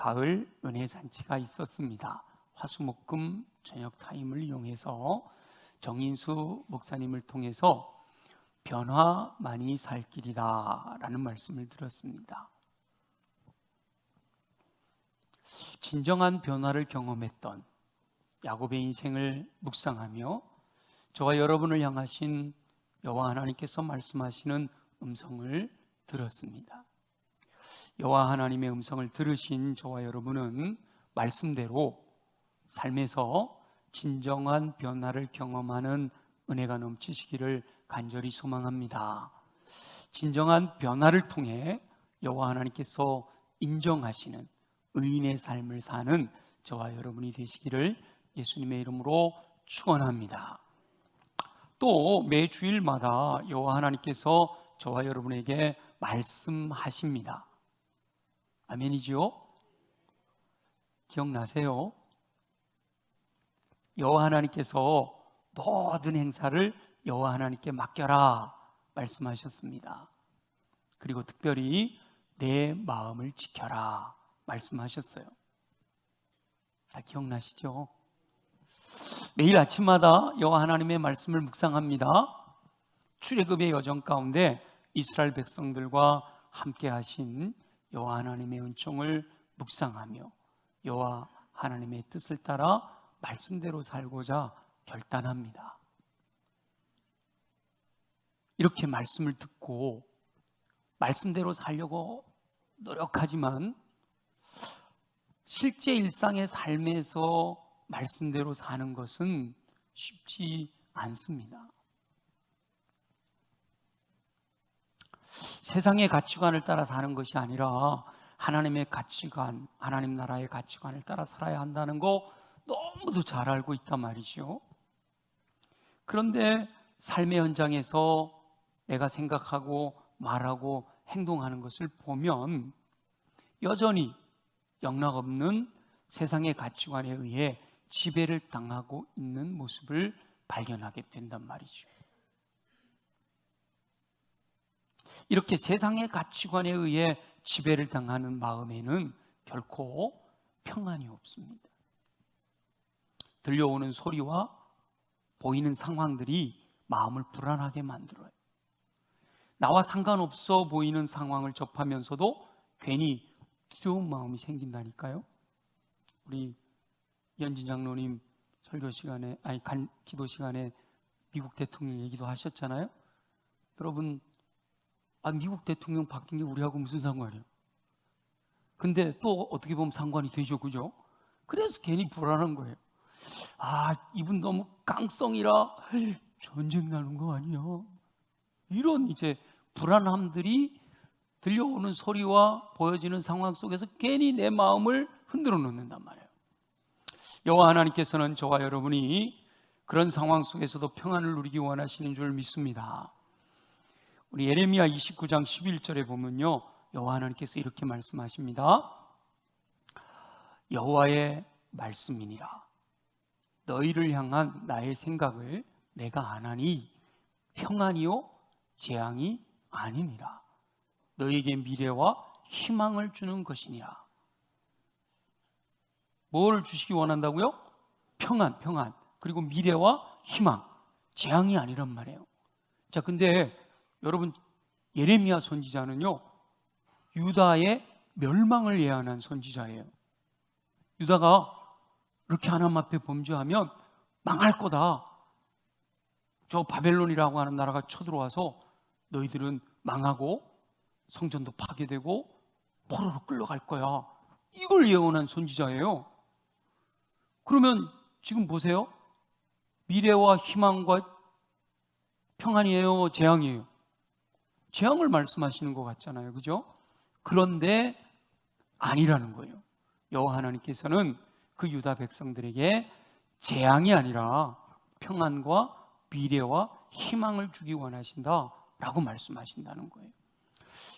가을 은혜 잔치가 있었습니다. 화수목금 저녁 타임을 이용해서 정인수 목사님을 통해서 변화 많이 살 길이다 라는 말씀을 들었습니다. 진정한 변화를 경험했던 야곱의 인생을 묵상하며 저와 여러분을 향하신 여호와 하나님께서 말씀하시는 음성을 들었습니다. 여호와 하나님의 음성을 들으신 저와 여러분은 말씀대로 삶에서 진정한 변화를 경험하는 은혜가 넘치시기를 간절히 소망합니다. 진정한 변화를 통해 여호와 하나님께서 인정하시는 의인의 삶을 사는 저와 여러분이 되시기를 예수님의 이름으로 축원합니다. 또 매 주일마다 여호와 하나님께서 저와 여러분에게 말씀하십니다. 아멘이지요? 기억나세요? 여호와 하나님께서 모든 행사를 여호와 하나님께 맡겨라 말씀하셨습니다. 그리고 특별히 내 마음을 지켜라 말씀하셨어요. 다 기억나시죠? 매일 아침마다 여호와 하나님의 말씀을 묵상합니다. 출애굽의 여정 가운데 이스라엘 백성들과 함께 하신 여호와 하나님의 은총을 묵상하며 여호와 하나님의 뜻을 따라 말씀대로 살고자 결단합니다. 이렇게 말씀을 듣고 말씀대로 살려고 노력하지만 실제 일상의 삶에서 말씀대로 사는 것은 쉽지 않습니다. 세상의 가치관을 따라 사는 것이 아니라 하나님의 가치관, 하나님 나라의 가치관을 따라 살아야 한다는 거 너무도 잘 알고 있단 말이죠. 그런데 삶의 현장에서 내가 생각하고 말하고 행동하는 것을 보면 여전히 영락없는 세상의 가치관에 의해 지배를 당하고 있는 모습을 발견하게 된단 말이죠. 이렇게 세상의 가치관에 의해 지배를 당하는 마음에는 결코 평안이 없습니다. 들려오는 소리와 보이는 상황들이 마음을 불안하게 만들어요. 나와 상관없어 보이는 상황을 접하면서도 괜히 두려운 마음이 생긴다니까요. 우리 연진 장로님 설교 시간에, 기도 시간에 미국 대통령 얘기도 하셨잖아요. 여러분, 미국 대통령 바뀐 게 우리하고 무슨 상관이에요? 근데 또 어떻게 보면 상관이 되죠, 그죠? 그래서 괜히 불안한 거예요. 이분 너무 깡성이라 전쟁 나는 거 아니야? 이런 이제 불안함들이 들려오는 소리와 보여지는 상황 속에서 괜히 내 마음을 흔들어 놓는단 말이에요. 여호와 하나님께서는 저와 여러분이 그런 상황 속에서도 평안을 누리기 원하시는 줄 믿습니다. 우리 예레미야 29장 11절에 보면요, 여호와 하나님께서 이렇게 말씀하십니다. 여호와의 말씀이니라. 너희를 향한 나의 생각을 내가 아나니 평안이요 재앙이 아니니라. 너희에게 미래와 희망을 주는 것이니라. 뭘 주시기 원한다고요? 평안. 그리고 미래와 희망. 재앙이 아니란 말이에요. 자, 근데 여러분, 예레미야 선지자는요, 유다의 멸망을 예언한 선지자예요. 유다가 이렇게 하나님 앞에 범죄하면 망할 거다. 저 바벨론이라고 하는 나라가 쳐들어와서 너희들은 망하고 성전도 파괴되고 포로로 끌려갈 거야. 이걸 예언한 선지자예요. 그러면 지금 보세요. 미래와 희망과 평안이에요, 재앙이에요? 재앙을 말씀하시는 것 같잖아요, 그죠? 그런데 아니라는 거예요. 여호와 하나님께서는 그 유다 백성들에게 재앙이 아니라 평안과 미래와 희망을 주기 원하신다라고 말씀하신다는 거예요.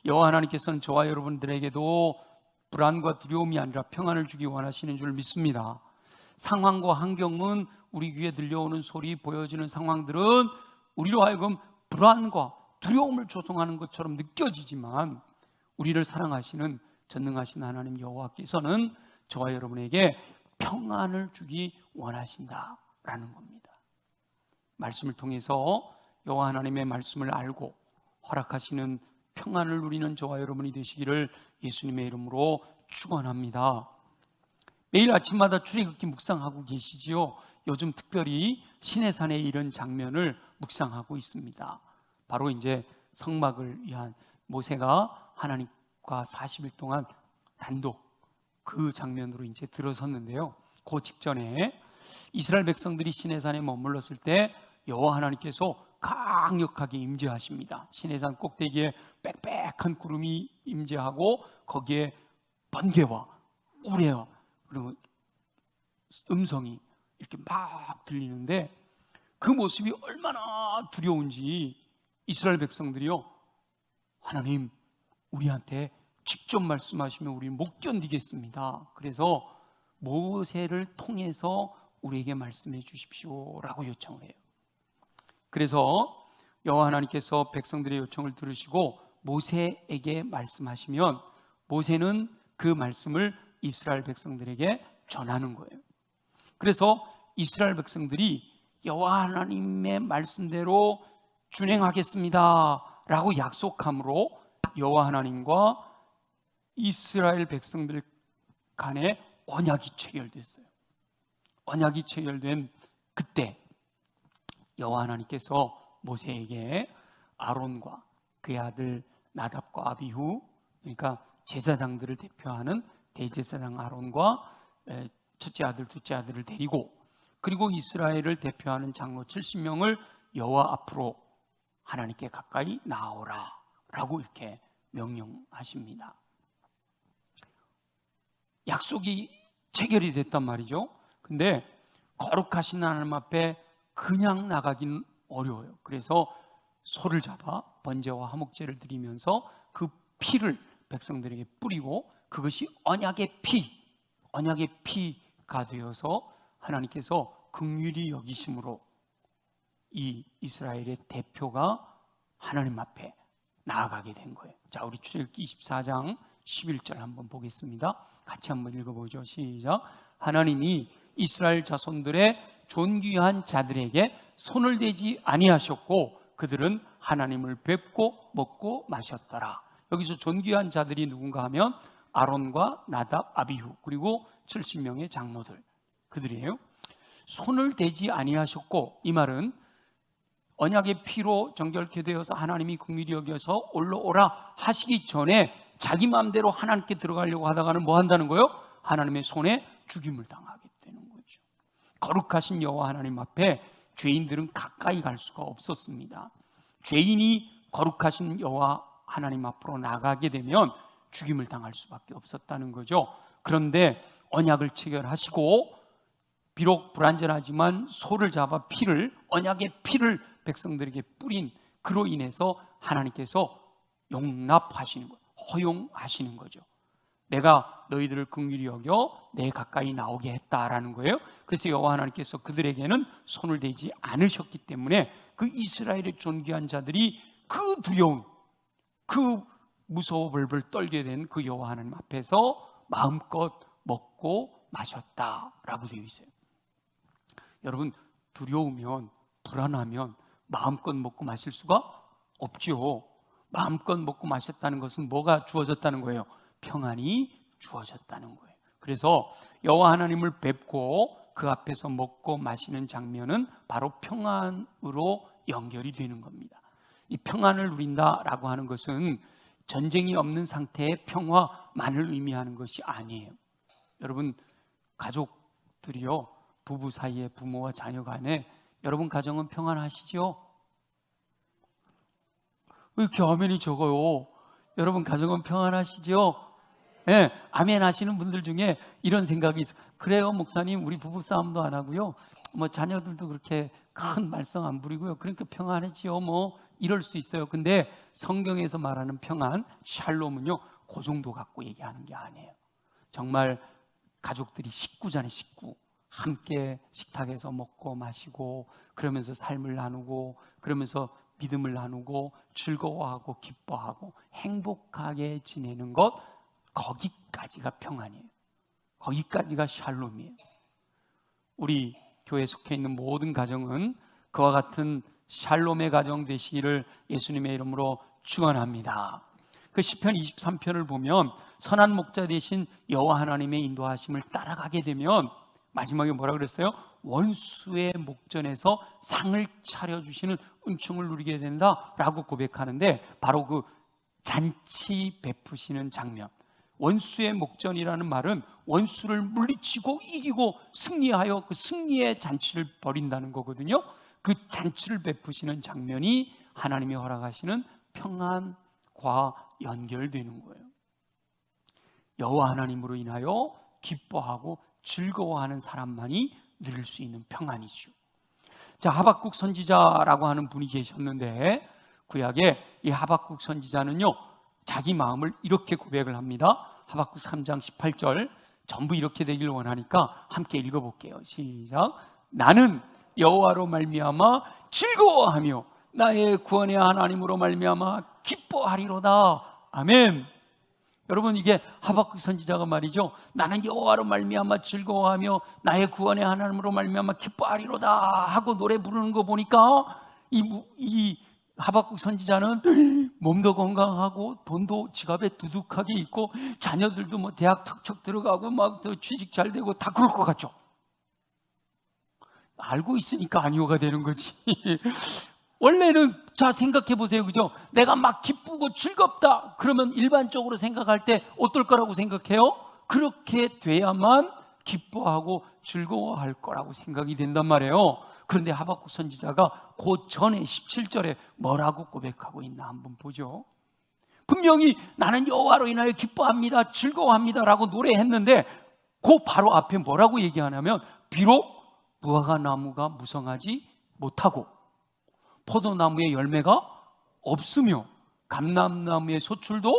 여호와 하나님께서는 저와 여러분들에게도 불안과 두려움이 아니라 평안을 주기 원하시는 줄 믿습니다. 상황과 환경은, 우리 귀에 들려오는 소리, 보여지는 상황들은 우리로 하여금 불안과 두려움을 조성하는 것처럼 느껴지지만 우리를 사랑하시는 전능하신 하나님 여호와께서는 저와 여러분에게 평안을 주기 원하신다라는 겁니다. 말씀을 통해서 여호와 하나님의 말씀을 알고 허락하시는 평안을 누리는 저와 여러분이 되시기를 예수님의 이름으로 축원합니다. 매일 아침마다 출애굽기 묵상하고 계시지요? 요즘 특별히 시내산의 이런 장면을 묵상하고 있습니다. 바로 이제 성막을 위한 모세가 하나님과 40일 동안 단독 그 장면으로 이제 들어섰는데요. 그 직전에 이스라엘 백성들이 시내산에 머물렀을 때 여호와 하나님께서 강력하게 임재하십니다. 시내산 꼭대기에 빽빽한 구름이 임재하고 거기에 번개와 우레와 그리고 음성이 이렇게 막 들리는데 그 모습이 얼마나 두려운지 이스라엘 백성들이요, 하나님 우리한테 직접 말씀하시면 우리는 못 견디겠습니다. 그래서 모세를 통해서 우리에게 말씀해 주십시오라고 요청을 해요. 그래서 여호와 하나님께서 백성들의 요청을 들으시고 모세에게 말씀하시면 모세는 그 말씀을 이스라엘 백성들에게 전하는 거예요. 그래서 이스라엘 백성들이 여호와 하나님의 말씀대로 준행하겠습니다 라고 약속함으로 여호와 하나님과 이스라엘 백성들 간에 언약이 체결됐어요. 언약이 체결된 그때 여호와 하나님께서 모세에게 아론과 그의 아들 나답과 아비후, 그러니까 제사장들을 대표하는 대제사장 아론과 첫째 아들, 둘째 아들을 데리고 그리고 이스라엘을 대표하는 장로 70명을 여호와 앞으로 하나님께 가까이 나오라 라고 이렇게 명령하십니다. 약속이 체결이 됐단 말이죠. 근데 거룩하신 하나님 앞에 그냥 나가긴 어려워요. 그래서 소를 잡아 번제와 화목제를 드리면서 그 피를 백성들에게 뿌리고 그것이 언약의 피가 되어서 하나님께서 긍휼히 여기심으로 이 이스라엘의 대표가 하나님 앞에 나아가게 된 거예요. 자, 우리 출애굽기 24장 11절 한번 보겠습니다. 같이 한번 읽어보죠. 시작. 하나님이 이스라엘 자손들의 존귀한 자들에게 손을 대지 아니하셨고 그들은 하나님을 뵙고 먹고 마셨더라. 여기서 존귀한 자들이 누군가 하면 아론과 나답, 아비후 그리고 70명의 장로들, 그들이에요. 손을 대지 아니하셨고, 이 말은 언약의 피로 정결케 되어서 하나님이 긍휼히 여겨서 올라오라 하시기 전에 자기 마음대로 하나님께 들어가려고 하다가는 뭐 한다는 거예요? 하나님의 손에 죽임을 당하게 되는 거죠. 거룩하신 여호와 하나님 앞에 죄인들은 가까이 갈 수가 없었습니다. 죄인이 거룩하신 여호와 하나님 앞으로 나가게 되면 죽임을 당할 수밖에 없었다는 거죠. 그런데 언약을 체결하시고 비록 불완전하지만 소를 잡아 언약의 피를 백성들에게 뿌린 그로 인해서 하나님께서 용납하시는 거예요. 허용하시는 거죠. 내가 너희들을 긍휼히 여겨 내 가까이 나오게 했다라는 거예요. 그래서 여호와 하나님께서 그들에게는 손을 대지 않으셨기 때문에 그 이스라엘의 존귀한 자들이 그 두려운, 그 무서워 벌벌 떨게 된 그 여호와 하나님 앞에서 마음껏 먹고 마셨다라고 되어 있어요. 여러분, 두려우면, 불안하면 마음껏 먹고 마실 수가 없죠. 마음껏 먹고 마셨다는 것은 뭐가 주어졌다는 거예요? 평안이 주어졌다는 거예요. 그래서 여호와 하나님을 뵙고 그 앞에서 먹고 마시는 장면은 바로 평안으로 연결이 되는 겁니다. 이 평안을 누린다라고 하는 것은 전쟁이 없는 상태의 평화만을 의미하는 것이 아니에요. 여러분, 가족들이요, 부부 사이에 부모와 자녀 간에 여러분 가정은 평안하시죠? 왜 이렇게 아멘이 적어요? 여러분 가정은 평안하시죠? 네, 아멘 하시는 분들 중에 이런 생각이 있어요. 그래요, 목사님, 우리 부부 싸움도 안 하고요, 뭐 자녀들도 그렇게 큰 말썽 안 부리고요, 그러니까 평안하지요, 뭐 이럴 수 있어요. 근데 성경에서 말하는 평안, 샬롬은요, 그 정도 갖고 얘기하는 게 아니에요. 정말 가족들이 식구잖아요, 식구. 함께 식탁에서 먹고 마시고 그러면서 삶을 나누고 그러면서 믿음을 나누고 즐거워하고 기뻐하고 행복하게 지내는 것, 거기까지가 평안이에요. 거기까지가 샬롬이에요. 우리 교회에 속해 있는 모든 가정은 그와 같은 샬롬의 가정 되시기를 예수님의 이름으로 축원합니다. 그 시편 23편을 보면 선한 목자 되신 여호와 하나님의 인도하심을 따라가게 되면 마지막에 뭐라 그랬어요? 원수의 목전에서 상을 차려주시는 은총을 누리게 된다라고 고백하는데, 바로 그 잔치 베푸시는 장면, 원수의 목전이라는 말은 원수를 물리치고 이기고 승리하여 그 승리의 잔치를 벌인다는 거거든요. 그 잔치를 베푸시는 장면이 하나님이 허락하시는 평안과 연결되는 거예요. 여호와 하나님으로 인하여 기뻐하고 즐거워하는 사람만이 누릴 수 있는 평안이죠. 자, 하박국 선지자라고 하는 분이 계셨는데, 구약에 이 하박국 선지자는요, 자기 마음을 이렇게 고백을 합니다. 하박국 3장 18절 전부 이렇게 되길 원하니까 함께 읽어볼게요. 시작. 나는 여호와로 말미암아 즐거워하며 나의 구원의 하나님으로 말미암아 기뻐하리로다. 아멘. 여러분, 이게 하박국 선지자가 말이죠, 나는 여호와로 말미암아 즐거워하며 나의 구원의 하나님으로 말미암아 기뻐하리로다 하고 노래 부르는 거 보니까 이 하박국 선지자는 몸도 건강하고 돈도 지갑에 두둑하게 있고 자녀들도 뭐 대학 척척 들어가고 막 취직 잘 되고 다 그럴 것 같죠. 알고 있으니까 아니오가 되는 거지. 원래는 자 생각해 보세요, 그죠? 내가 막 기쁘고 즐겁다 그러면 일반적으로 생각할 때 어떨 거라고 생각해요? 그렇게 돼야만 기뻐하고 즐거워할 거라고 생각이 된단 말이에요. 그런데 하박국 선지자가 그 전에 17절에 뭐라고 고백하고 있나 한번 보죠. 분명히 나는 여호와로 인하여 기뻐합니다, 즐거워합니다 라고 노래했는데 그 바로 앞에 뭐라고 얘기하냐면, 비록 무화과 나무가 무성하지 못하고 포도나무에 열매가 없으며 감람나무에 소출도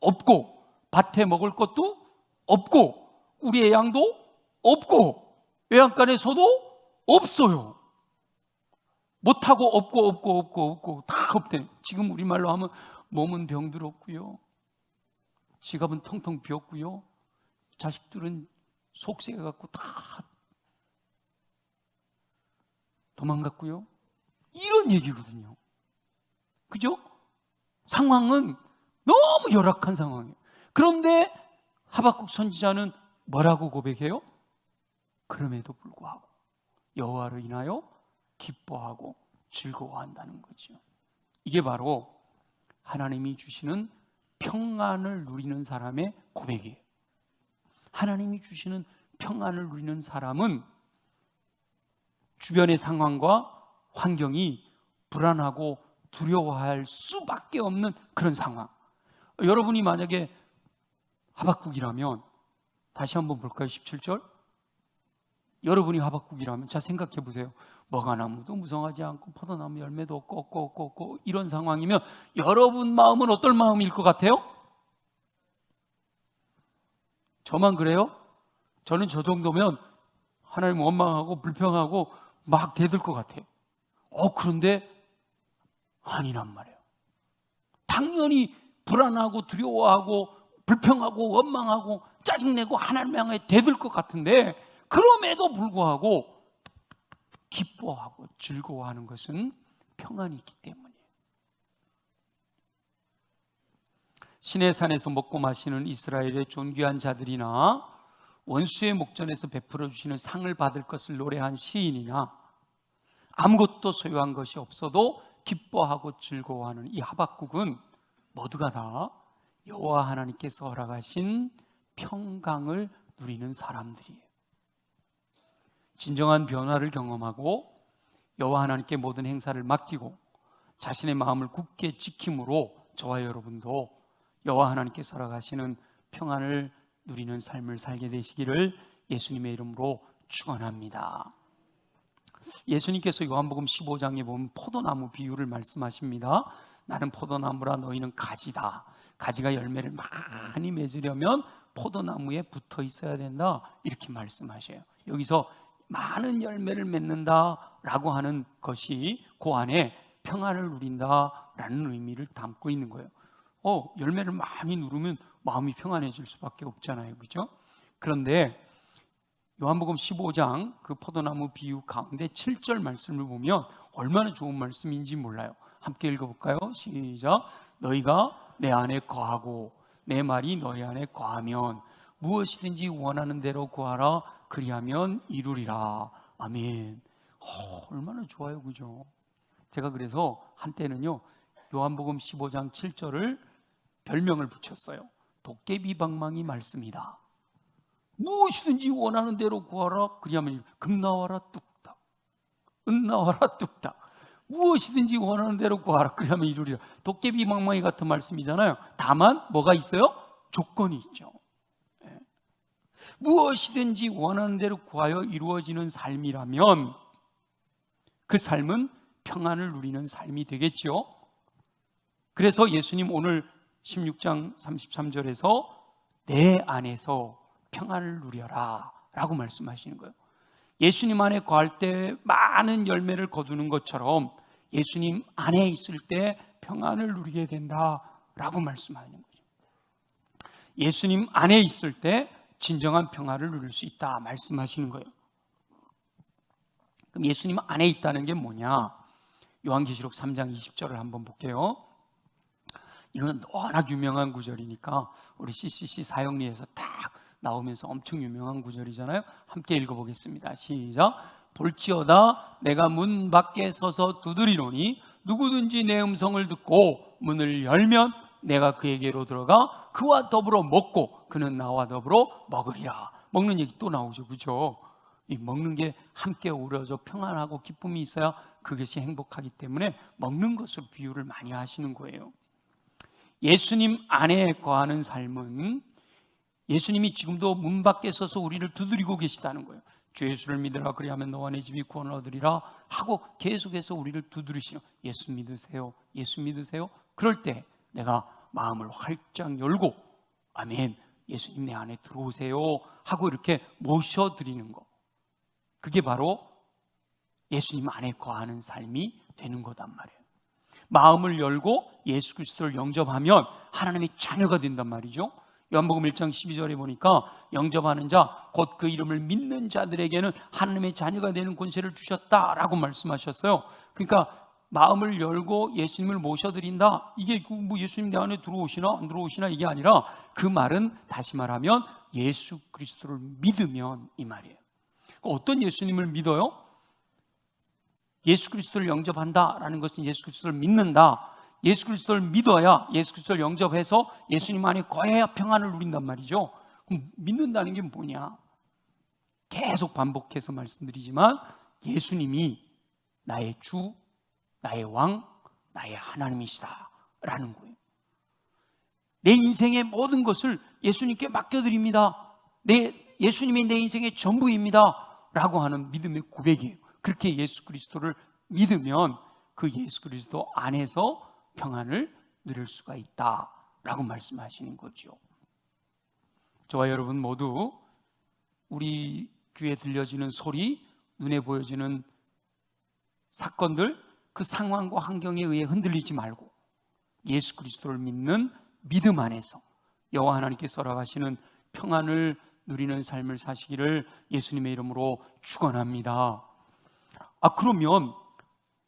없고 밭에 먹을 것도 없고 우리의 양도 없고 외양간에 소도 없어요. 못하고 없고 다 없대. 지금 우리말로 하면 몸은 병들었고요, 지갑은 텅텅 비었고요, 자식들은 속세가 갖고 다 도망갔고요, 이런 얘기거든요. 그죠? 상황은 너무 열악한 상황이에요. 그런데 하박국 선지자는 뭐라고 고백해요? 그럼에도 불구하고 여호와로 인하여 기뻐하고 즐거워한다는 거죠. 이게 바로 하나님이 주시는 평안을 누리는 사람의 고백이에요. 하나님이 주시는 평안을 누리는 사람은 주변의 상황과 환경이 불안하고 두려워할 수밖에 없는 그런 상황. 여러분이 만약에 하박국이라면, 다시 한번 볼까요? 17절. 여러분이 하박국이라면 자 생각해 보세요. 무화과나무도 무성하지 않고 포도나무 열매도 없고 이런 상황이면 여러분 마음은 어떨 마음일 것 같아요? 저만 그래요? 저는 저 정도면 하나님 원망하고 불평하고 막 대들 것 같아요. 그런데 아니란 말이에요. 당연히 불안하고 두려워하고 불평하고 원망하고 짜증내고 하나님 향해 대들 것 같은데, 그럼에도 불구하고 기뻐하고 즐거워하는 것은 평안이 있기 때문이에요. 시내산에서 먹고 마시는 이스라엘의 존귀한 자들이나 원수의 목전에서 베풀어 주시는 상을 받을 것을 노래한 시인이나 아무것도 소유한 것이 없어도 기뻐하고 즐거워하는 이 하박국은 모두가 다 여호와 하나님께서 허락하신 평강을 누리는 사람들이에요. 진정한 변화를 경험하고 여호와 하나님께 모든 행사를 맡기고 자신의 마음을 굳게 지킴으로 저와 여러분도 여호와 하나님께서 허락하시는 평안을 누리는 삶을 살게 되시기를 예수님의 이름으로 축원합니다. 예수님께서 요한복음 15장에 보면 포도나무 비유를 말씀하십니다. 나는 포도나무라 너희는 가지다. 가지가 열매를 많이 맺으려면 포도나무에 붙어 있어야 된다, 이렇게 말씀하셔요. 여기서 많은 열매를 맺는다라고 하는 것이 그 안에 평안을 누린다라는 의미를 담고 있는 거예요. 열매를 많이 누르면 마음이 평안해질 수밖에 없잖아요. 그죠? 그런데 요한복음 15장 그 포도나무 비유 가운데 7절 말씀을 보면 얼마나 좋은 말씀인지 몰라요. 함께 읽어볼까요? 시작. 너희가 내 안에 거하고 내 말이 너희 안에 거하면 무엇이든지 원하는 대로 구하라. 그리하면 이루리라. 아멘. 얼마나 좋아요. 그죠? 제가 그래서 한때는요 요한복음 15장 7절을 별명을 붙였어요. 도깨비 방망이 말씀이다. 무엇이든지 원하는 대로 구하라. 그리하면 금 나와라 뚝딱, 은 나와라 뚝딱. 무엇이든지 원하는 대로 구하라. 그리하면 이루리라. 도깨비 방망이 같은 말씀이잖아요. 다만 뭐가 있어요? 조건이 있죠. 무엇이든지 원하는 대로 구하여 이루어지는 삶이라면 그 삶은 평안을 누리는 삶이 되겠죠. 그래서 예수님 오늘 16장 33절에서 내 안에서 평안을 누려라 라고 말씀하시는 거예요. 예수님 안에 거할 때 많은 열매를 거두는 것처럼 예수님 안에 있을 때 평안을 누리게 된다라고 말씀하는 거죠. 예수님 안에 있을 때 진정한 평안을 누릴 수 있다 말씀하시는 거예요. 그럼 예수님 안에 있다는 게 뭐냐? 요한계시록 3장 20절을 한번 볼게요. 이건 워낙 유명한 구절이니까 우리 CCC 사역리에서 딱 나오면서 엄청 유명한 구절이잖아요. 함께 읽어보겠습니다. 시작. 볼지어다 내가 문 밖에 서서 두드리노니 누구든지 내 음성을 듣고 문을 열면 내가 그에게로 들어가 그와 더불어 먹고 그는 나와 더불어 먹으리라. 먹는 얘기 또 나오죠. 그죠? 이 먹는 게 함께 어우러져 평안하고 기쁨이 있어야 그것이 행복하기 때문에 먹는 것으로 비유를 많이 하시는 거예요. 예수님 안에 거하는 삶은 예수님이 지금도 문 밖에 서서 우리를 두드리고 계시다는 거예요. 주 예수를 믿으라 그리하면 너와 내 집이 구원을 얻으리라 하고 계속해서 우리를 두드리시는, 예수 믿으세요, 예수 믿으세요. 그럴 때 내가 마음을 활짝 열고 아멘, 예수님 내 안에 들어오세요 하고 이렇게 모셔드리는 거, 그게 바로 예수님 안에 거하는 삶이 되는 거단 말이에요. 마음을 열고 예수 그리스도를 영접하면 하나님의 자녀가 된단 말이죠. 요한복음 1장 12절에 보니까 영접하는 자 곧 그 이름을 믿는 자들에게는 하나님의 자녀가 되는 권세를 주셨다라고 말씀하셨어요. 그러니까 마음을 열고 예수님을 모셔드린다, 이게 뭐 예수님 내 안에 들어오시나 안 들어오시나 이게 아니라 그 말은 다시 말하면 예수 그리스도를 믿으면 이 말이에요. 어떤 예수님을 믿어요? 예수 그리스도를 영접한다라는 것은 예수 그리스도를 믿는다. 예수 그리스도를 믿어야, 예수 그리스도를 영접해서 예수님 안에 거해야 평안을 누린단 말이죠. 그럼 믿는다는 게 뭐냐? 계속 반복해서 말씀드리지만 예수님이 나의 주, 나의 왕, 나의 하나님이시다 라는 거예요. 내 인생의 모든 것을 예수님께 맡겨드립니다. 예수님이 내 인생의 전부입니다 라고 하는 믿음의 고백이에요. 그렇게 예수 그리스도를 믿으면 그 예수 그리스도 안에서 평안을 누릴 수가 있다라고 말씀하시는 거죠. 저와 여러분 모두 우리 귀에 들려지는 소리, 눈에 보여지는 사건들, 그 상황과 환경에 의해 흔들리지 말고 예수 그리스도를 믿는 믿음 안에서 여호와 하나님께서 허락하시는 평안을 누리는 삶을 사시기를 예수님의 이름으로 축원합니다. 그러면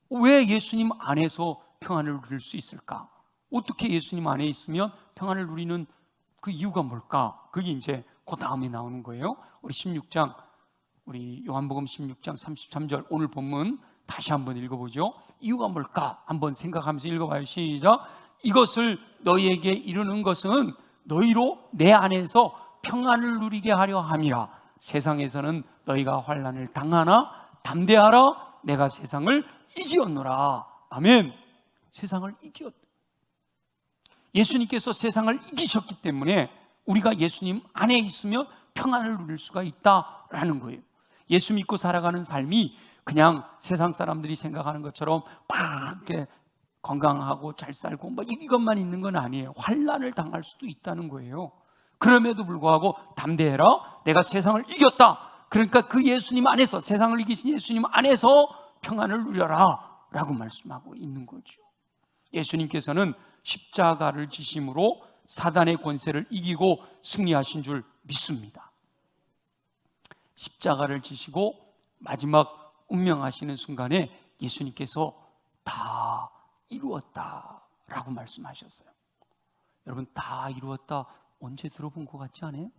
왜 예수님 안에서 평안을 누릴 수 있을까? 어떻게 예수님 안에 있으면 평안을 누리는 그 이유가 뭘까? 그게 이제 그 다음에 나오는 거예요. 우리 요한복음 16장 33절 오늘 본문 다시 한번 읽어보죠. 이유가 뭘까? 한번 생각하면서 읽어봐요. 시작. 이것을 너희에게 이루는 것은 너희로 내 안에서 평안을 누리게 하려 함이라. 세상에서는 너희가 환난을 당하나 담대하라. 내가 세상을 이기었노라. 아멘. 세상을 이겼. 예수님께서 세상을 이기셨기 때문에 우리가 예수님 안에 있으면 평안을 누릴 수가 있다라는 거예요. 예수 믿고 살아가는 삶이 그냥 세상 사람들이 생각하는 것처럼 막 이렇게 건강하고 잘 살고 뭐 이것만 있는 건 아니에요. 환난을 당할 수도 있다는 거예요. 그럼에도 불구하고 담대해라. 내가 세상을 이겼다. 그러니까 그 예수님 안에서, 세상을 이기신 예수님 안에서 평안을 누려라 라고 말씀하고 있는 거죠. 예수님께서는 십자가를 지심으로 사단의 권세를 이기고 승리하신 줄 믿습니다. 십자가를 지시고 마지막 운명하시는 순간에 예수님께서 다 이루었다라고 말씀하셨어요. 여러분, 다 이루었다 언제 들어본 것 같지 않아요?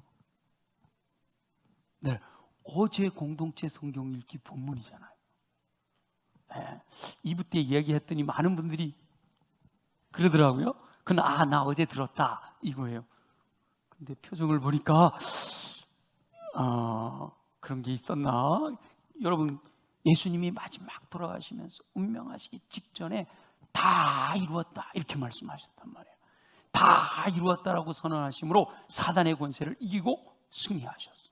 네, 어제 공동체 성경 읽기 본문이잖아요. 네, 2부 때 이야기했더니 많은 분들이 그러더라고요. 나 어제 들었다 이거예요. 근데 표정을 보니까 그런 게 있었나? 여러분, 예수님이 마지막 돌아가시면서 운명하시기 직전에 다 이루었다 이렇게 말씀하셨단 말이에요. 다 이루었다라고 선언하심으로 사단의 권세를 이기고 승리하셨어요.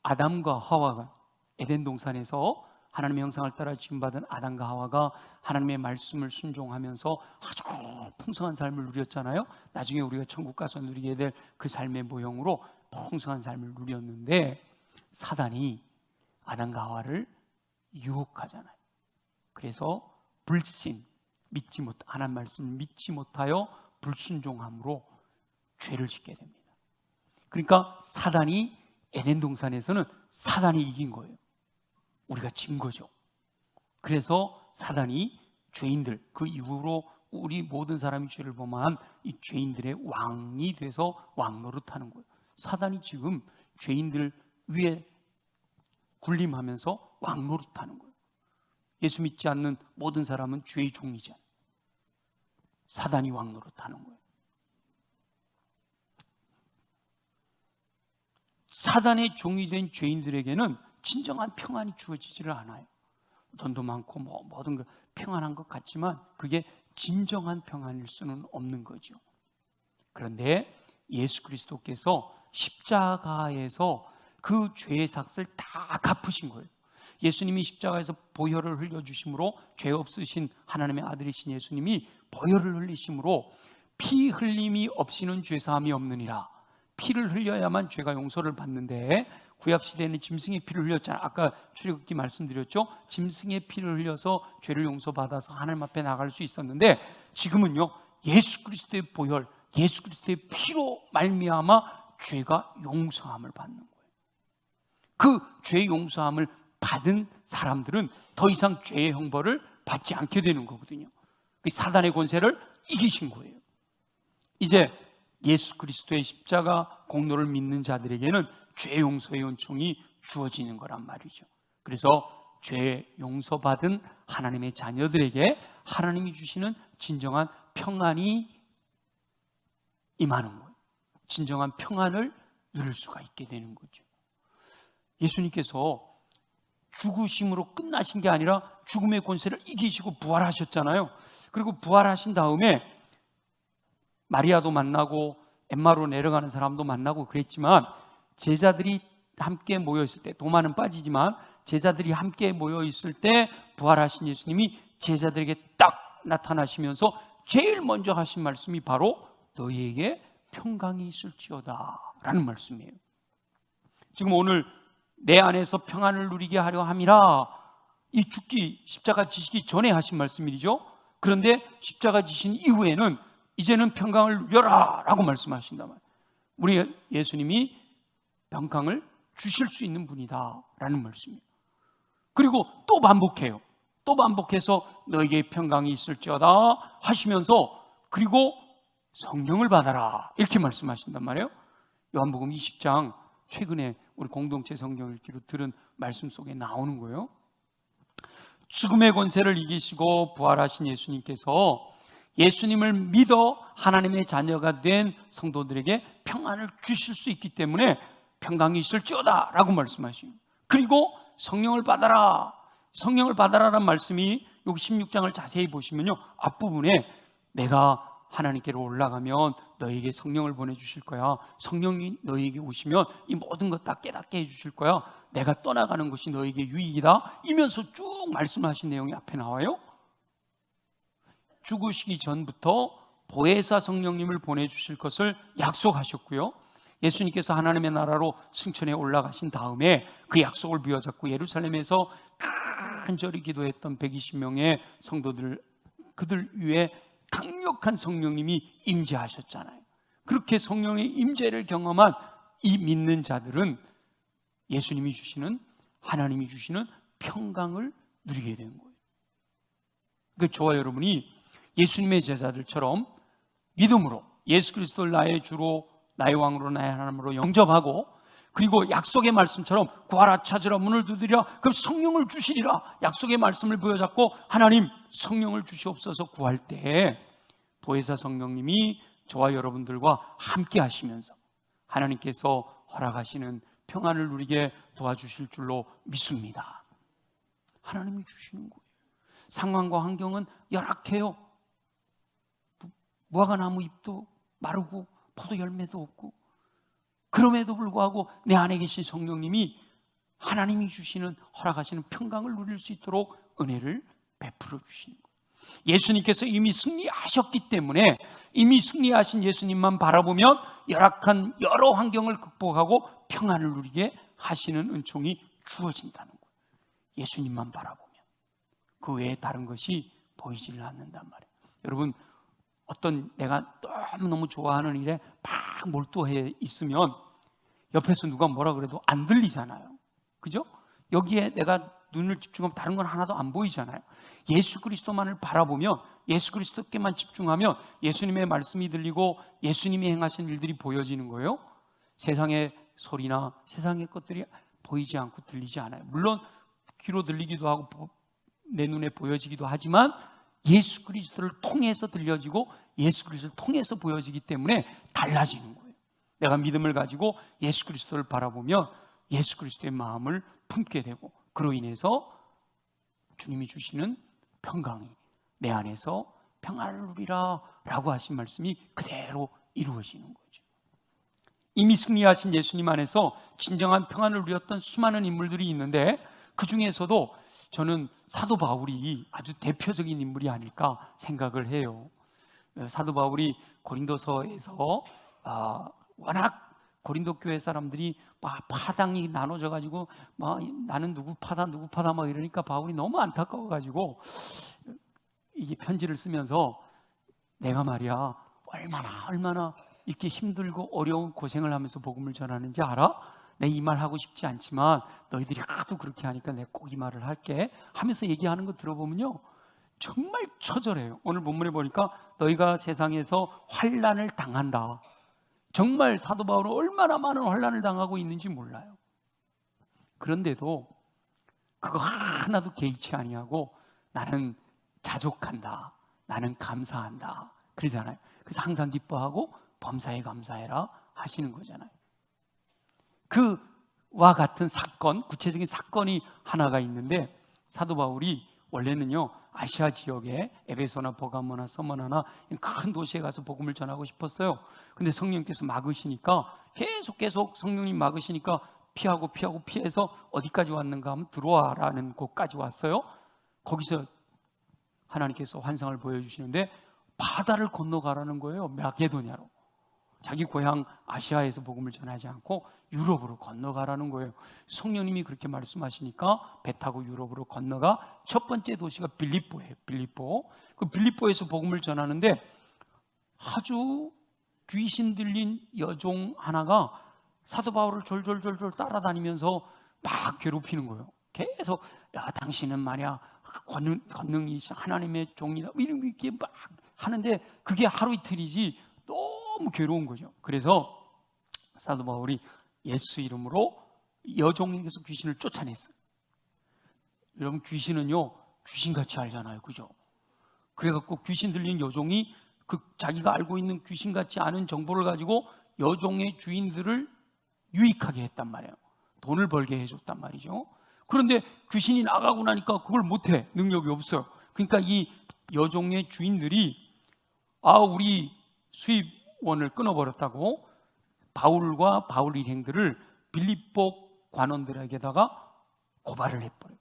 아담과 하와가 에덴 동산에서 하나님의 형상을 따라 지음받은 아담과 하와가 하나님의 말씀을 순종하면서 아주 풍성한 삶을 누렸잖아요. 나중에 우리가 천국 가서 누리게 될 그 삶의 모형으로 풍성한 삶을 누렸는데, 사단이 아담과 하와를 유혹하잖아요. 그래서 불신, 하나님 말씀을 믿지 못하여 불순종함으로 죄를 짓게 됩니다. 그러니까 사단이 에덴 동산에서는 사단이 이긴 거예요. 우리가 진 거죠. 그래서 사단이 죄인들, 그 이후로 우리 모든 사람이 죄를 범한 이 죄인들의 왕이 돼서 왕노릇하는 거예요. 사단이 지금 죄인들 위에 군림하면서 왕노릇하는 거예요. 예수 믿지 않는 모든 사람은 죄의 종이죠. 사단이 왕노릇하는 거예요. 사단의 종이 된 죄인들에게는 진정한 평안이 주어지지를 않아요. 돈도 많고 모든 거 평안한 것 같지만 그게 진정한 평안일 수는 없는 거죠. 그런데 예수 그리스도께서 십자가에서 그 죄의 삭을 다 갚으신 거예요. 예수님이 십자가에서 보혈을 흘려주심으로 죄 없으신 하나님의 아들이신 예수님이 보혈을 흘리심으로 피 흘림이 없이는 죄사함이 없느니라. 피를 흘려야만 죄가 용서를 받는데, 구약시대에는 짐승의 피를 흘렸잖아요. 아까 출애굽기 말씀드렸죠. 짐승의 피를 흘려서 죄를 용서받아서 하나님 앞에 나갈 수 있었는데, 지금은요 예수 그리스도의 보혈, 예수 그리스도의 피로 말미암아 죄가 용서함을 받는 거예요. 그 죄 용서함을 받은 사람들은 더 이상 죄의 형벌을 받지 않게 되는 거거든요. 사단의 권세를 이기신 거예요. 이제 예수 그리스도의 십자가 공로를 믿는 자들에게는 죄 용서의 은총이 주어지는 거란 말이죠. 그래서 죄 용서받은 하나님의 자녀들에게 하나님이 주시는 진정한 평안이 임하는 거예요. 진정한 평안을 누릴 수가 있게 되는 거죠. 예수님께서 죽으심으로 끝나신 게 아니라 죽음의 권세를 이기시고 부활하셨잖아요. 그리고 부활하신 다음에 마리아도 만나고 엠마로 내려가는 사람도 만나고 그랬지만, 제자들이 함께 모여있을 때, 도마는 빠지지만 제자들이 함께 모여있을 때 부활하신 예수님이 제자들에게 딱 나타나시면서 제일 먼저 하신 말씀이 바로 너희에게 평강이 있을지어다 라는 말씀이에요. 지금 오늘 내 안에서 평안을 누리게 하려 함이라, 이 죽기 십자가 지시기 전에 하신 말씀이죠. 그런데 십자가 지신 이후에는 이제는 평강을 누려라 라고 말씀하신단 말이에요. 우리 예수님이 평강을 주실 수 있는 분이다 라는 말씀이에요. 그리고 또 반복해요. 또 반복해서 너에게 평강이 있을지어다 하시면서 그리고 성령을 받아라 이렇게 말씀하신단 말이에요. 요한복음 20장, 최근에 우리 공동체 성경 읽기로 들은 말씀 속에 나오는 거예요. 죽음의 권세를 이기시고 부활하신 예수님께서 예수님을 믿어 하나님의 자녀가 된 성도들에게 평안을 주실 수 있기 때문에 평강이 있을지어다 라고 말씀하십니다. 그리고 성령을 받아라, 성령을 받아라라는 말씀이 여기 16장을 자세히 보시면요, 앞부분에 내가 하나님께로 올라가면 너에게 성령을 보내주실 거야, 성령이 너에게 오시면 이 모든 것 다 깨닫게 해주실 거야, 내가 떠나가는 것이 너에게 유익이다 이면서 쭉 말씀하신 내용이 앞에 나와요. 죽으시기 전부터 보혜사 성령님을 보내주실 것을 약속하셨고요, 예수님께서 하나님의 나라로 승천에 올라가신 다음에 그 약속을 비워잡고 예루살렘에서 간절히 기도했던 120명의 성도들, 그들 위에 강력한 성령님이 임재하셨잖아요. 그렇게 성령의 임재를 경험한 이 믿는 자들은 예수님이 주시는, 하나님이 주시는 평강을 누리게 되는 거예요. 그러니까 저와 여러분이 예수님의 제자들처럼 믿음으로 예수 그리스도를 나의 주로, 나의 왕으로, 나의 하나님으로 영접하고, 그리고 약속의 말씀처럼 구하라, 찾으라, 문을 두드리라, 그럼 성령을 주시리라, 약속의 말씀을 부여잡고 하나님 성령을 주시옵소서 구할 때 보혜사 성령님이 저와 여러분들과 함께 하시면서 하나님께서 허락하시는 평안을 누리게 도와주실 줄로 믿습니다. 하나님이 주시는 거예요. 상황과 환경은 열악해요. 무화과나무 잎도 마르고 포도 열매도 없고, 그럼에도 불구하고 내 안에 계신 성령님이 하나님이 주시는, 허락하시는 평강을 누릴 수 있도록 은혜를 베풀어 주시는 거예요. 예수님께서 이미 승리하셨기 때문에 이미 승리하신 예수님만 바라보면 열악한 여러 환경을 극복하고 평안을 누리게 하시는 은총이 주어진다는 거예요. 예수님만 바라보면 그 외에 다른 것이 보이지를 않는단 말이에요. 여러분, 어떤 내가 너무너무 좋아하는 일에 막 몰두해 있으면 옆에서 누가 뭐라 그래도 안 들리잖아요. 그죠? 여기에 내가 눈을 집중하면 다른 건 하나도 안 보이잖아요. 예수 그리스도만을 바라보면, 예수 그리스도께만 집중하면 예수님의 말씀이 들리고 예수님이 행하신 일들이 보여지는 거예요. 세상의 소리나 세상의 것들이 보이지 않고 들리지 않아요. 물론 귀로 들리기도 하고 내 눈에 보여지기도 하지만 예수 그리스도를 통해서 들려지고 예수 그리스도를 통해서 보여지기 때문에 달라지는 거예요. 내가 믿음을 가지고 예수 그리스도를 바라보면 예수 그리스도의 마음을 품게 되고, 그로 인해서 주님이 주시는 평강이 내 안에서 평안을 누리라 라고 하신 말씀이 그대로 이루어지는 거죠. 이미 승리하신 예수님 안에서 진정한 평안을 누렸던 수많은 인물들이 있는데, 그 중에서도 저는 사도 바울이 아주 대표적인 인물이 아닐까 생각을 해요. 사도 바울이 고린도서에서 워낙 고린도 교회 사람들이 막 파당이 나눠져 가지고 막 나는 누구 파다 막 이러니까 바울이 너무 안타까워 가지고 이 편지를 쓰면서 내가 말이야 얼마나 이렇게 힘들고 어려운 고생을 하면서 복음을 전하는지 알아? 내 이 말 하고 싶지 않지만 너희들이 하도 그렇게 하니까 내가 꼭 이 말을 할게 하면서 얘기하는 거 들어보면요, 정말 처절해요. 오늘 본문에 보니까 너희가 세상에서 환난을 당한다. 정말 사도 바울은 얼마나 많은 환난을 당하고 있는지 몰라요. 그런데도 그거 하나도 개의치 아니하고 나는 자족한다, 나는 감사한다 그러잖아요. 그래서 항상 기뻐하고 범사에 감사해라 하시는 거잖아요. 그와 같은 사건, 구체적인 사건이 하나가 있는데, 사도 바울이 원래는요 아시아 지역에 에베소나 버가모나 서머나나 큰 도시에 가서 복음을 전하고 싶었어요. 근데 성령께서 막으시니까 계속 성령님 막으시니까 피해서 어디까지 왔는가 하면 드로아라는 곳까지 왔어요. 거기서 하나님께서 환상을 보여주시는데 바다를 건너가라는 거예요. 마게도냐로. 자기 고향 아시아에서 복음을 전하지 않고 유럽으로 건너가라는 거예요. 성령님이 그렇게 말씀하시니까 배 타고 유럽으로 건너가 첫 번째 도시가 빌립보예요. 빌립보. 그 빌립보에서 복음을 전하는데 아주 귀신 들린 여종 하나가 사도 바울을 졸졸 따라다니면서 막 괴롭히는 거예요. 계속 야 당신은 말이야 권능이신 하나님의 종이다 이렇게 막 하는데 그게 하루 이틀이지 너무 괴로운 거죠. 그래서 사도 바울이 예수 이름으로 여종에게서 귀신을 쫓아냈어요. 여러분 귀신은요 귀신같이 알잖아요, 그죠? 그래갖고 귀신 들린 여종이 자기가 알고 있는 귀신같이 아는 정보를 가지고 여종의 주인들을 유익하게 했단 말이에요. 돈을 벌게 해줬단 말이죠. 그런데 귀신이 나가고 나니까 그걸 못해. 능력이 없어요. 그러니까 이 여종의 주인들이 우리 수입원을 끊어버렸다고 바울과 바울 일행들을 빌립보 관원들에게다가 고발을 해버려요.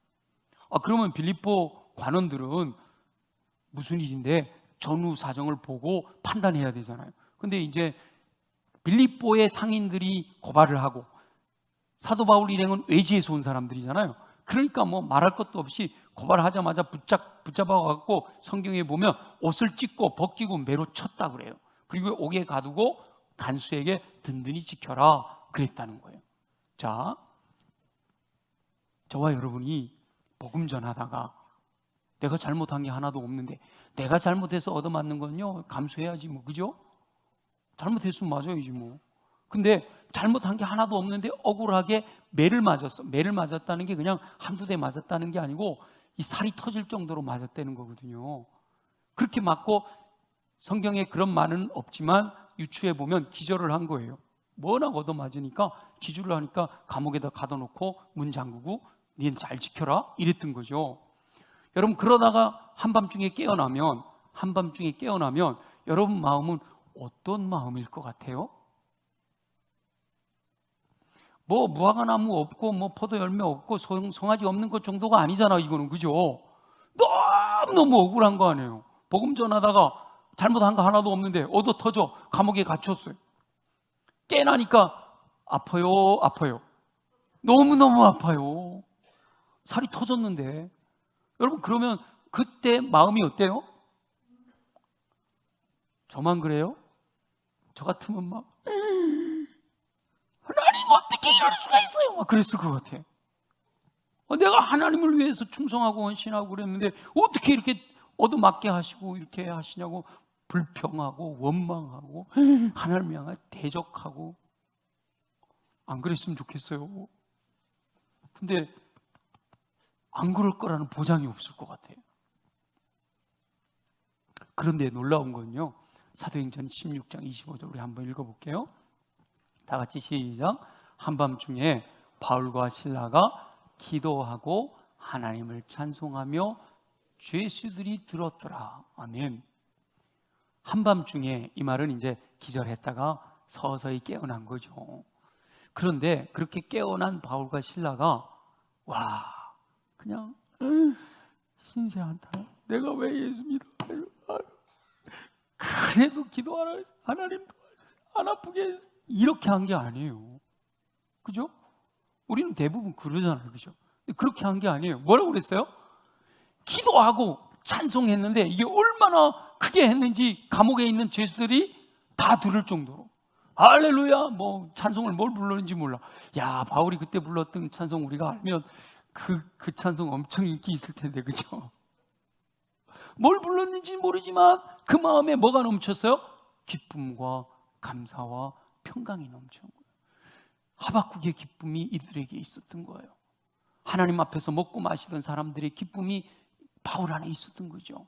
그러면 빌립보 관원들은 무슨 일인데 전후 사정을 보고 판단해야 되잖아요. 근데 이제 빌립보의 상인들이 고발을 하고 사도 바울 일행은 외지에서 온 사람들이잖아요. 그러니까 뭐 말할 것도 없이 고발하자마자 붙잡아 갖고 성경에 보면 옷을 찢고 벗기고 매로 쳤다 그래요. 그리고 옥에 가두고 간수에게 든든히 지켜라 그랬다는 거예요. 자, 저와 여러분이 복음 전하다가 내가 잘못한 게 하나도 없는데, 내가 잘못해서 얻어맞는 건요 감수해야지 뭐, 그죠? 잘못했으면 맞아야지 뭐. 근데 잘못한 게 하나도 없는데 억울하게 매를 맞았어. 매를 맞았다는 게 그냥 한두 대 맞았다는 게 아니고 이 살이 터질 정도로 맞았다는 거거든요. 그렇게 맞고, 성경에 그런 말은 없지만 유추해 보면 기절을 한 거예요. 워낙 얻어맞으니까 기절을 하니까 감옥에다 가둬놓고 문 잠그고 니는 잘 지켜라 이랬던 거죠. 여러분, 그러다가 한밤중에 깨어나면 여러분 마음은 어떤 마음일 것 같아요? 뭐 무화과나무 없고 뭐 포도 열매 없고 송아지 없는 것 정도가 아니잖아 이거는, 그죠? 너무 억울한 거 아니에요. 복음 전하다가 잘못한 거 하나도 없는데 얻어 터져 감옥에 갇혔어요. 깨나니까 아파요. 너무너무 아파요. 살이 터졌는데. 여러분, 그러면 그때 마음이 어때요? 저만 그래요? 저 같으면 막 하나님 어떻게 이럴 수가 있어요? 막 그랬을 것 같아. 내가 하나님을 위해서 충성하고 헌신하고 그랬는데 어떻게 이렇게 얻어맞게 하시고 이렇게 하시냐고 불평하고 원망하고 하나님 향해 대적하고. 안 그랬으면 좋겠어요. 근데 안 그럴 거라는 보장이 없을 것 같아요. 그런데 놀라운 건요, 사도행전 16장 25절 우리 한번 읽어볼게요. 다 같이 시작. 한밤중에 바울과 실라가 기도하고 하나님을 찬송하며 죄수들이 들었더라. 아멘. 한밤중에, 이 말은 이제 기절했다가 서서히 깨어난 거죠. 그런데 그렇게 깨어난 바울과 실라가 그냥 신세한다. 내가 왜 예수 믿어? 그래도 기도하라. 하나님 도와주세요. 안 아프게. 이렇게 한 게 아니에요. 그죠? 우리는 대부분 그러잖아요. 그죠? 근데 그렇게 한 게 아니에요. 뭐라고 그랬어요? 기도하고 찬송했는데 이게 얼마나 크게 했는지 감옥에 있는 죄수들이 다 들을 정도로. 할렐루야, 뭐 찬송을 뭘 불렀는지 몰라. 야, 바울이 그때 불렀던 찬송 우리가 알면 그 찬송 엄청 인기 있을 텐데, 그죠? 뭘 불렀는지 모르지만 그 마음에 뭐가 넘쳤어요? 기쁨과 감사와 평강이 넘친 거예요. 하박국의 기쁨이 이들에게 있었던 거예요. 하나님 앞에서 먹고 마시던 사람들의 기쁨이 바울 안에 있었던 거죠.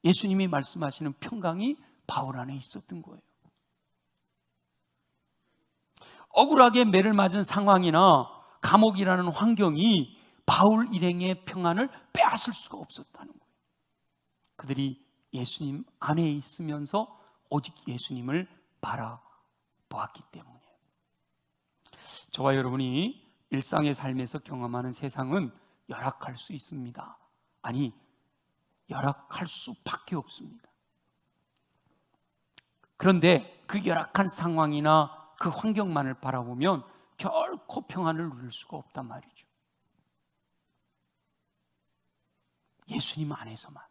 예수님이 말씀하시는 평강이 바울 안에 있었던 거예요. 억울하게 매를 맞은 상황이나 감옥이라는 환경이 바울 일행의 평안을 빼앗을 수가 없었다는 거예요. 그들이 예수님 안에 있으면서 오직 예수님을 바라보았기 때문이에요. 저와 여러분이 일상의 삶에서 경험하는 세상은 열악할 수 있습니다. 아니, 열악할 수밖에 없습니다. 그런데 그 열악한 상황이나 그 환경만을 바라보면 결코 평안을 누릴 수가 없단 말이죠. 예수님 안에서만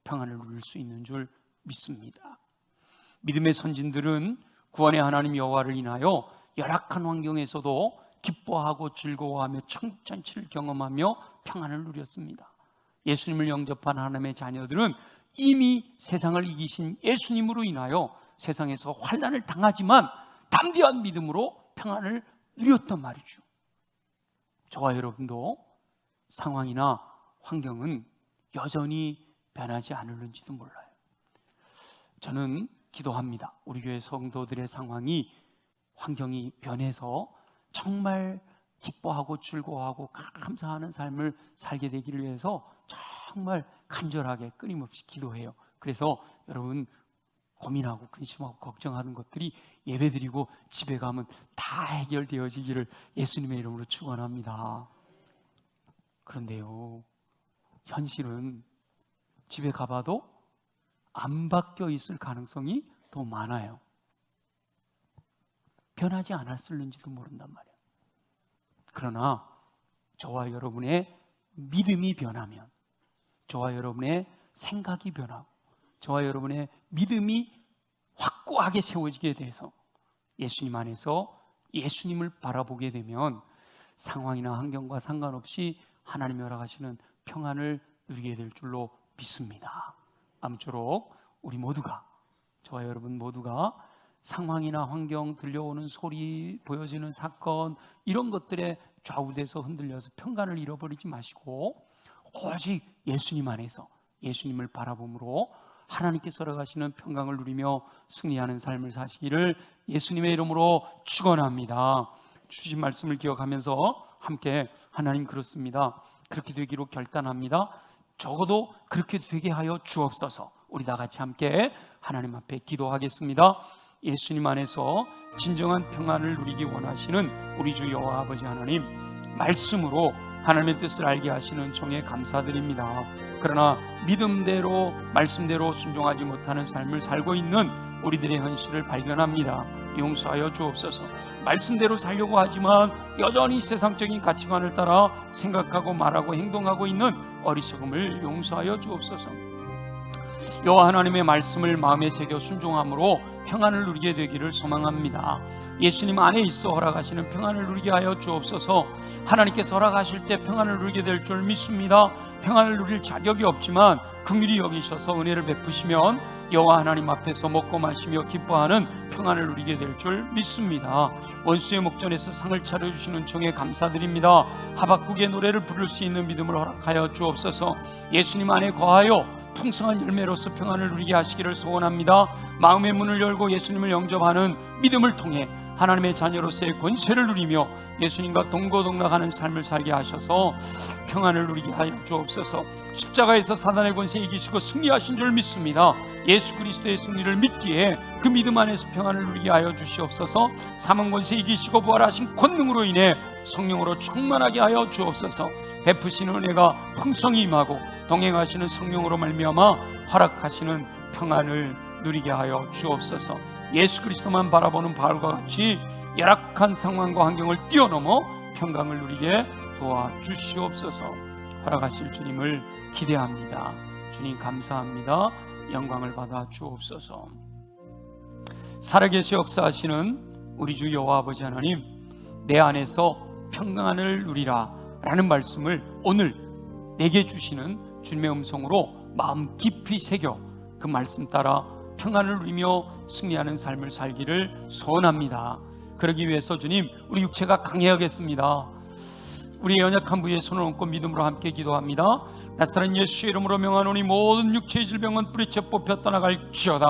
평안을 누릴 수 있는 줄 믿습니다. 믿음의 선진들은 구원의 하나님 여호와를 인하여 열악한 환경에서도 기뻐하고 즐거워하며 천국 잔치를 경험하며 평안을 누렸습니다. 예수님을 영접한 하나님의 자녀들은 이미 세상을 이기신 예수님으로 인하여 세상에서 환난을 당하지만 담대한 믿음으로 평안을 누렸단 말이죠. 저와 여러분도 상황이나 환경은 여전히 변하지 않을는지도 몰라요. 저는 기도합니다. 우리 교회 성도들의 상황이, 환경이 변해서 정말 기뻐하고 즐거워하고 감사하는 삶을 살게 되기를 위해서 정말 간절하게 끊임없이 기도해요. 그래서 여러분 고민하고 근심하고 걱정하는 것들이 예배드리고 집에 가면 다 해결되어지기를 예수님의 이름으로 축원합니다. 그런데요, 현실은 집에 가봐도 안 바뀌어 있을 가능성이 더 많아요. 변하지 않았을는지도 모른단 말이에요. 그러나 저와 여러분의 믿음이 변하면 저와 여러분의 생각이 변하고 저와 여러분의 믿음이 확고하게 세워지게 돼서 예수님 안에서 예수님을 바라보게 되면 상황이나 환경과 상관없이 하나님이 허락하시는 평안을 누리게 될 줄로 믿습니다. 아무쪼록 우리 모두가, 저와 여러분 모두가 상황이나 환경, 들려오는 소리, 보여지는 사건 이런 것들에 좌우돼서 흔들려서 평강을 잃어버리지 마시고 오직 예수님 안에서 예수님을 바라봄으로 하나님께서 허락하시는 평강을 누리며 승리하는 삶을 사시기를 예수님의 이름으로 축원합니다. 주신 말씀을 기억하면서 함께 하나님 그렇습니다. 그렇게 되기로 결단합니다. 적어도 그렇게 되게 하여 주옵소서. 우리 다 같이 함께 하나님 앞에 기도하겠습니다. 예수님 안에서 진정한 평안을 누리기 원하시는 우리 주 여호와 아버지 하나님, 말씀으로 하나님의 뜻을 알게 하시는 종에 감사드립니다. 그러나 믿음대로 말씀대로 순종하지 못하는 삶을 살고 있는 우리들의 현실을 발견합니다. 용서하여 주옵소서. 말씀대로 살려고 하지만 여전히 세상적인 가치관을 따라 생각하고 말하고 행동하고 있는 어리석음을 용서하여 주옵소서. 여호와 하나님의 말씀을 마음에 새겨 순종함으로 평안을 누리게 되기를 소망합니다. 예수님 안에 있어 허락하시는 평안을 누리게 하여 주옵소서. 하나님께서 허락하실 때 평안을 누리게 될 줄 믿습니다. 평안을 누릴 자격이 없지만 긍휼히 여기셔서 은혜를 베푸시면 여호와 하나님 앞에서 먹고 마시며 기뻐하는 평안을 누리게 될 줄 믿습니다. 원수의 목전에서 상을 차려주시는 종에 감사드립니다. 하박국의 노래를 부를 수 있는 믿음을 허락하여 주옵소서. 예수님 안에 거하여 풍성한 열매로서 평안을 누리게 하시기를 소원합니다. 마음의 문을 열고 예수님을 영접하는 믿음을 통해 하나님의 자녀로서의 권세를 누리며 예수님과 동고동락하는 삶을 살게 하셔서 평안을 누리게 하여 주옵소서. 십자가에서 사단의 권세 이기시고 승리하신 줄 믿습니다. 예수 그리스도의 승리를 믿기에 그 믿음 안에서 평안을 누리게 하여 주시옵소서. 사망 권세 이기시고 부활하신 권능으로 인해 성령으로 충만하게 하여 주옵소서. 베푸시는 은혜가 풍성히 임하고 동행하시는 성령으로 말미암아 허락하시는 평안을 누리게 하여 주옵소서. 예수 그리스도만 바라보는 바울과 같이 열악한 상황과 환경을 뛰어넘어 평강을 누리게 도와주시옵소서. 허락하실 주님을 기대합니다. 주님 감사합니다. 영광을 받아 주옵소서. 살아계시 역사하시는 우리 주 여호와 아버지 하나님, 내 안에서 평강을 누리라 라는 말씀을 오늘 내게 주시는 주님의 음성으로 마음 깊이 새겨 그 말씀 따라 평안을 누리며 승리하는 삶을 살기를 소원합니다. 그러기 위해서 주님, 우리 육체가 강해야겠습니다. 우리의 연약한 부위에 손을 얹고 믿음으로 함께 기도합니다. 나사렛 예수 이름으로 명하노니 모든 육체의 질병은 뿌리째 뽑혀 떠나갈지어다.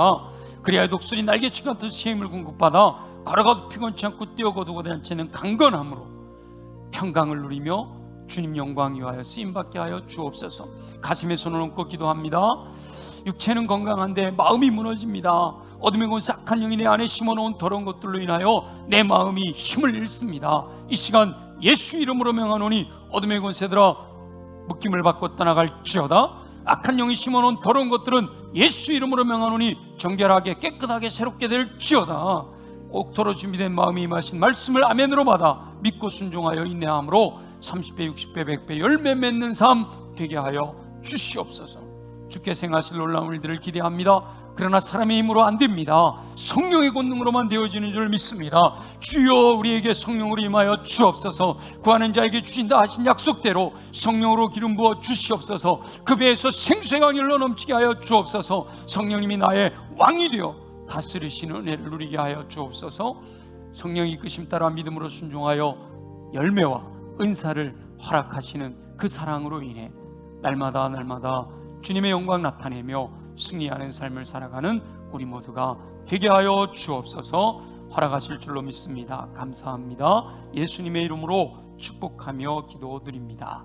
그리하여 독수리 날개치 같은 힘을 공급받아 걸어가도 피곤치 않고 뛰어거두고 다니지 않는 강건함으로 평강을 누리며 주님 영광 위하여 쓰임받게 하여 주옵소서. 가슴에 손을 얹고 기도합니다. 육체는 건강한데 마음이 무너집니다. 어둠의 권세 악한 영이 내 안에 심어놓은 더러운 것들로 인하여 내 마음이 힘을 잃습니다. 이 시간 예수 이름으로 명하노니 어둠의 권세들아 묶임을 받고 떠나갈지어다. 악한 영이 심어놓은 더러운 것들은 예수 이름으로 명하노니 정결하게 깨끗하게 새롭게 될지어다. 옥토로 준비된 마음이 임하신 말씀을 아멘으로 받아 믿고 순종하여 인내함으로 30배 60배 100배 열매 맺는 삶 되게 하여 주시옵소서. 주께서 행하실 놀라운 일들을 기대합니다. 그러나 사람의 힘으로 안 됩니다. 성령의 권능으로만 되어지는 줄 믿습니다. 주여 우리에게 성령으로 임하여 주옵소서. 구하는 자에게 주신다 하신 약속대로 성령으로 기름 부어 주시옵소서. 그 배에서 생수의 강이 흘러 넘치게 하여 주옵소서. 성령님이 나의 왕이 되어 다스리시는 은혜를 누리게 하여 주옵소서. 성령의 이끄심 따라 믿음으로 순종하여 열매와 은사를 허락하시는 그 사랑으로 인해 날마다 주님의 영광 나타내며 승리하는 삶을 살아가는 우리 모두가 되게 하여 주옵소서. 허락하실 줄로 믿습니다. 감사합니다. 예수님의 이름으로 축복하며 기도드립니다.